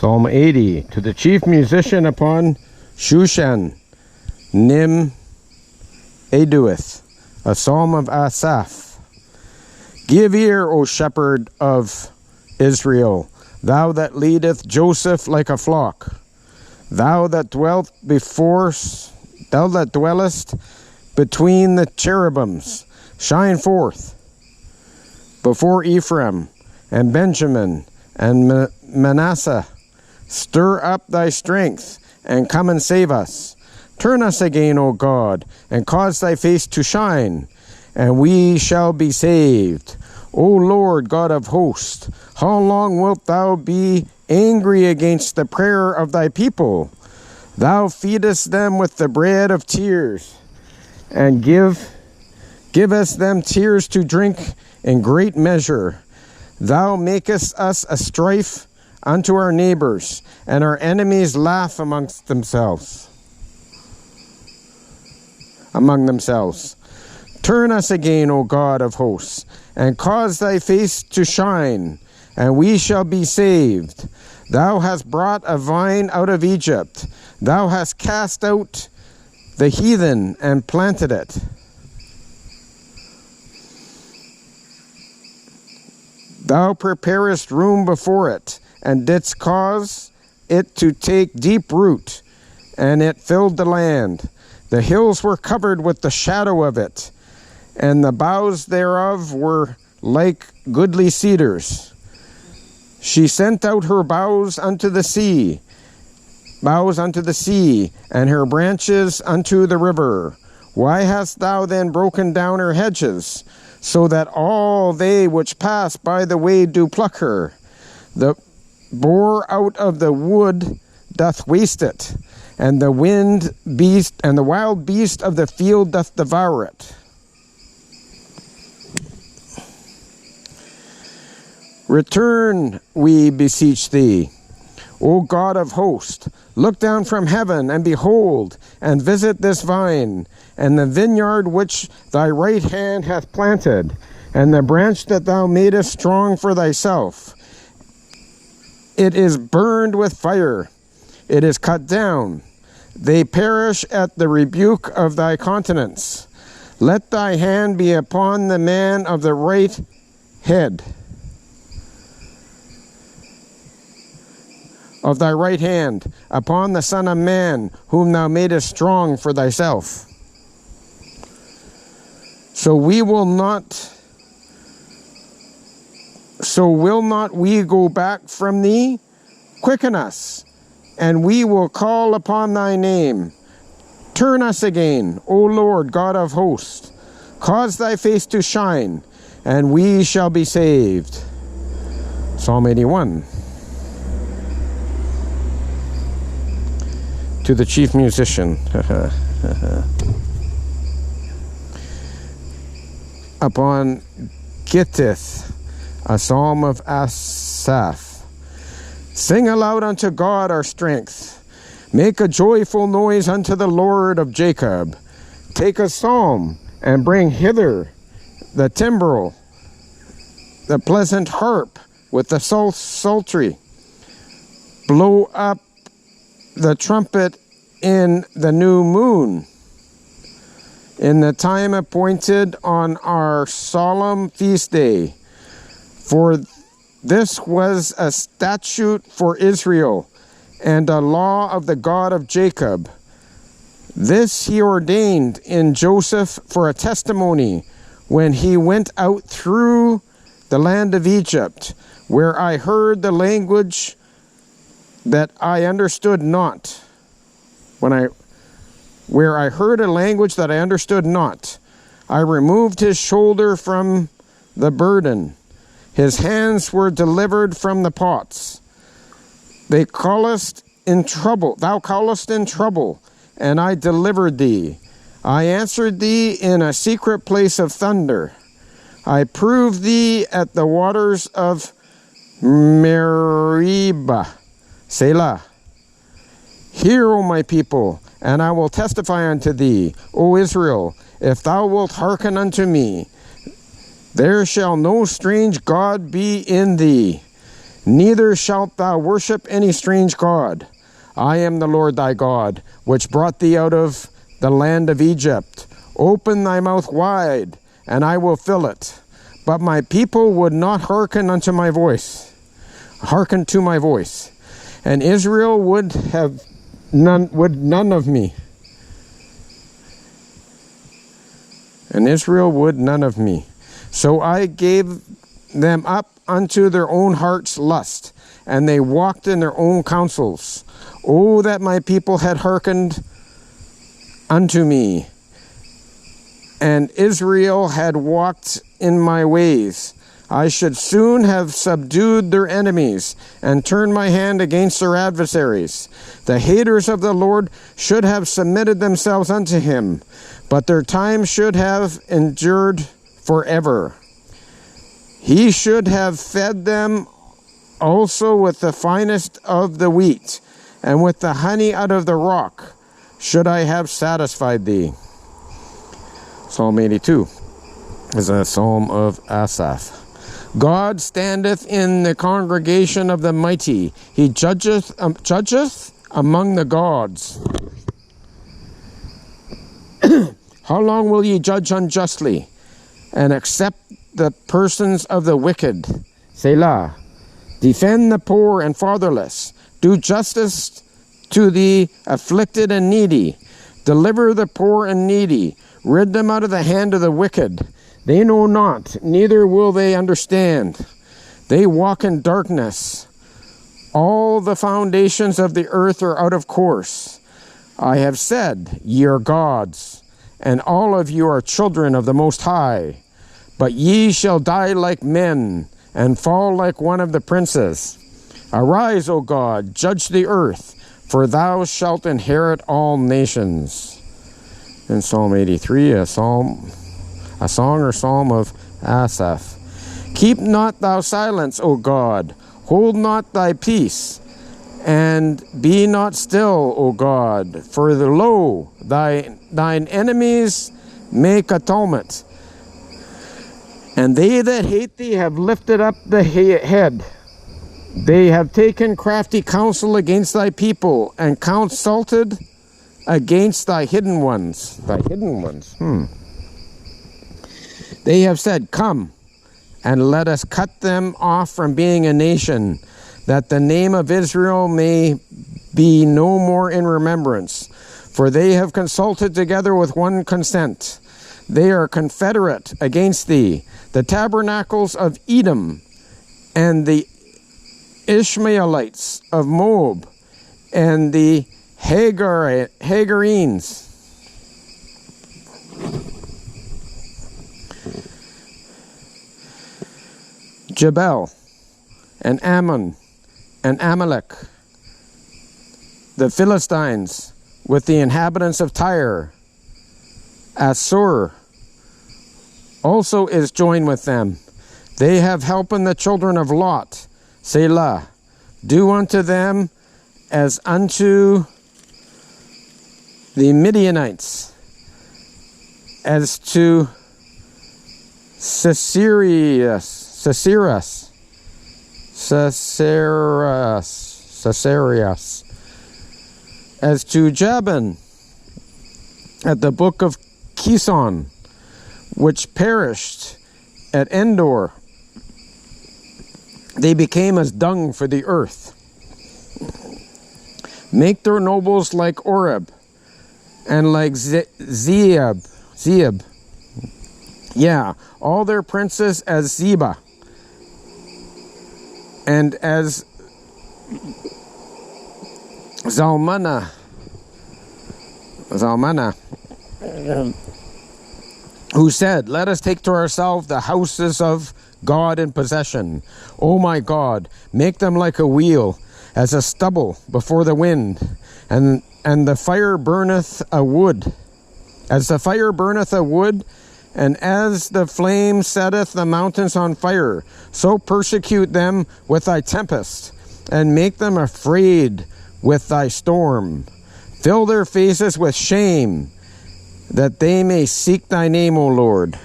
Psalm 80, to the chief musician upon Shushan, Nim Edueth, a psalm of Asaph. Give ear, O shepherd of Israel, thou that leadeth Joseph like a flock, thou that dwellest between the cherubims, shine forth before Ephraim and Benjamin and Manasseh. Stir up thy strength, and come and save us. Turn us again, O God, and cause thy face to shine, and we shall be saved. O Lord God of hosts, how long wilt thou be angry against the prayer of thy people? Thou feedest them with the bread of tears, and givest them tears to drink in great measure. Thou makest us a strife unto our neighbours, and our enemies laugh among themselves. Turn us again, O God of hosts, and cause thy face to shine, and we shall be saved. Thou hast brought a vine out of Egypt. Thou hast cast out the heathen and planted it. Thou preparest room before it, and didst cause it to take deep root, and it filled the land. The hills were covered with the shadow of it, and the boughs thereof were like goodly cedars. She sent out her boughs unto the sea, and her branches unto the river. Why hast thou then broken down her hedges, so that all they which pass by the way do pluck her? The boar out of the wood doth waste it, and the wild beast of the field doth devour it. Return, we beseech thee, O God of hosts. Look down from heaven, and behold, and visit this vine, and the vineyard which thy right hand hath planted, and the branch that thou madest strong for thyself. It is burned with fire, it is cut down. They perish at the rebuke of thy countenance. Let thy hand be upon the man of the right head, of thy right hand, upon the Son of Man, whom thou madest strong for thyself. So will not we go back from thee? Quicken us, and we will call upon thy name. Turn us again, O Lord God of hosts. Cause thy face to shine, and we shall be saved. Psalm 81. To the chief musician. Upon Gittith, a psalm of Asaph. Sing aloud unto God our strength. Make a joyful noise unto the Lord of Jacob. Take a psalm, and bring hither the timbrel, the pleasant harp with the psaltery. Blow up the trumpet in the new moon, in the time appointed on our solemn feast day. For this was a statute for Israel, and a law of the God of Jacob. This he ordained in Joseph for a testimony, when he went out through the land of Egypt, where I heard the language that I understood not. Where I heard a language that I understood not. I removed his shoulder from the burden. His hands were delivered from the pots. Thou callest in trouble, and I delivered thee. I answered thee in a secret place of thunder. I proved thee at the waters of Meribah. Selah. Hear, O my people, and I will testify unto thee, O Israel, if thou wilt hearken unto me. There shall no strange God be in thee. Neither shalt thou worship any strange god. I am the Lord thy God, which brought thee out of the land of Egypt. Open thy mouth wide, and I will fill it. But my people would not hearken unto my voice. Hearken to my voice. And Israel would none of me. And Israel would none of me. So I gave them up unto their own heart's lust, and they walked in their own counsels. Oh, that my people had hearkened unto me, and Israel had walked in my ways. I should soon have subdued their enemies, and turned my hand against their adversaries. The haters of the Lord should have submitted themselves unto him, but their time should have endured forever. He should have fed them also with the finest of the wheat, and with the honey out of the rock should I have satisfied thee. Psalm 82 is a psalm of Asaph. God standeth in the congregation of the mighty. He judgeth among the gods. How long will ye judge unjustly, and accept the persons of the wicked? Selah. Defend the poor and fatherless. Do justice to the afflicted and needy. Deliver the poor and needy. Rid them out of the hand of the wicked. They know not, neither will they understand. They walk in darkness. All the foundations of the earth are out of course. I have said, ye are gods, and all of you are children of the Most High. But ye shall die like men, and fall like one of the princes. Arise, O God, judge the earth, for thou shalt inherit all nations. In Psalm 83, a song or psalm of Asaph. Keep not thou silence, O God, hold not thy peace, and be not still, O God, for lo, thine enemies make a tumult, and they that hate thee have lifted up the head. They have taken crafty counsel against thy people, and consulted against thy hidden ones. Thy hidden ones. They have said, come, and let us cut them off from being a nation, that the name of Israel may be no more in remembrance. For they have consulted together with one consent. They are confederate against thee, the tabernacles of Edom, and the Ishmaelites of Moab, and the Hagarenes. Jebel, and Ammon, and Amalek, the Philistines, with the inhabitants of Tyre. Assur also is joined with them. They have helped the children of Lot. Selah. Do unto them as unto the Midianites, as to Sisera, as to Jabin at the book of Kison, which perished at Endor. They became as dung for the earth. Make their nobles like Oreb, and like Zeeb. Yeah, all their princes as Zeba, and as Zalmanah, who said, let us take to ourselves the houses of God in possession. O my God, make them like a wheel, as a stubble before the wind, and the fire burneth a wood. As the fire burneth a wood, and as the flame setteth the mountains on fire, so persecute them with thy tempest, and make them afraid with thy storm. Fill their faces with shame, that they may seek thy name, O Lord.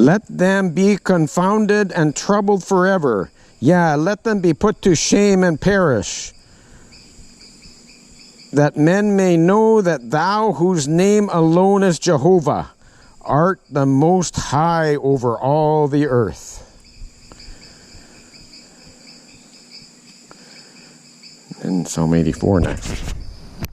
Let them be confounded and troubled forever. Yeah, let them be put to shame and perish, that men may know that thou, whose name alone is Jehovah, art the most high over all the earth. And Psalm 84 next.